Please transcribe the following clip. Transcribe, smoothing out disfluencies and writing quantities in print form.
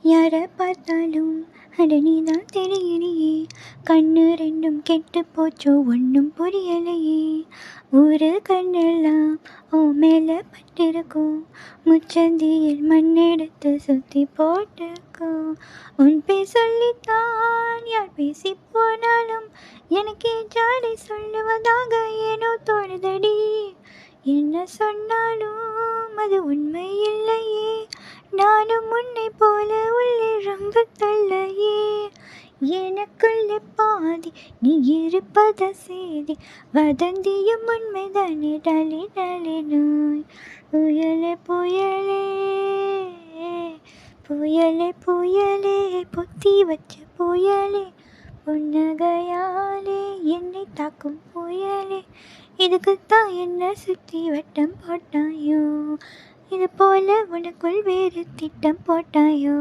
யார பார்த்தாலும் அட நீதான் தெரியலையே, கண்ணு ரெண்டும் கெட்டு போச்சோ ஒன்றும் புரியலையே. ஊரு கண்ணெல்லாம் ஓ மேல பட்டிருக்கும், முச்சந்தியில் மண்ணெடுத்து சுத்தி போட்டிருக்கும். உன் பேர் சொல்லித்தான் யார் பேசி போனாலும் எனக்கே ஜாடை சொல்லுவதாக ஏனோ தோணுதடி. என்ன சொன்னாலும் அது உண்மை இல்லையே, நானும் உன்னை போல உள்ளே ரொம்ப தள்ளையே. எனக்குள்ளே பாதி நீ இருப்பத சேதி, வதந்தியும் உண்மைதானே டாலி டாலி நோய். புயலே புயலே புயலே புயலே பொத்தி வச்ச புயலே, புன்னகையாலே என்னை தாக்கும் புயலே. இதுக்குத்தான் என்ன சுற்றி வட்டம் போட்டாயோ, இது போல உனக்குள் வேறு திட்டம் போட்டாயோ.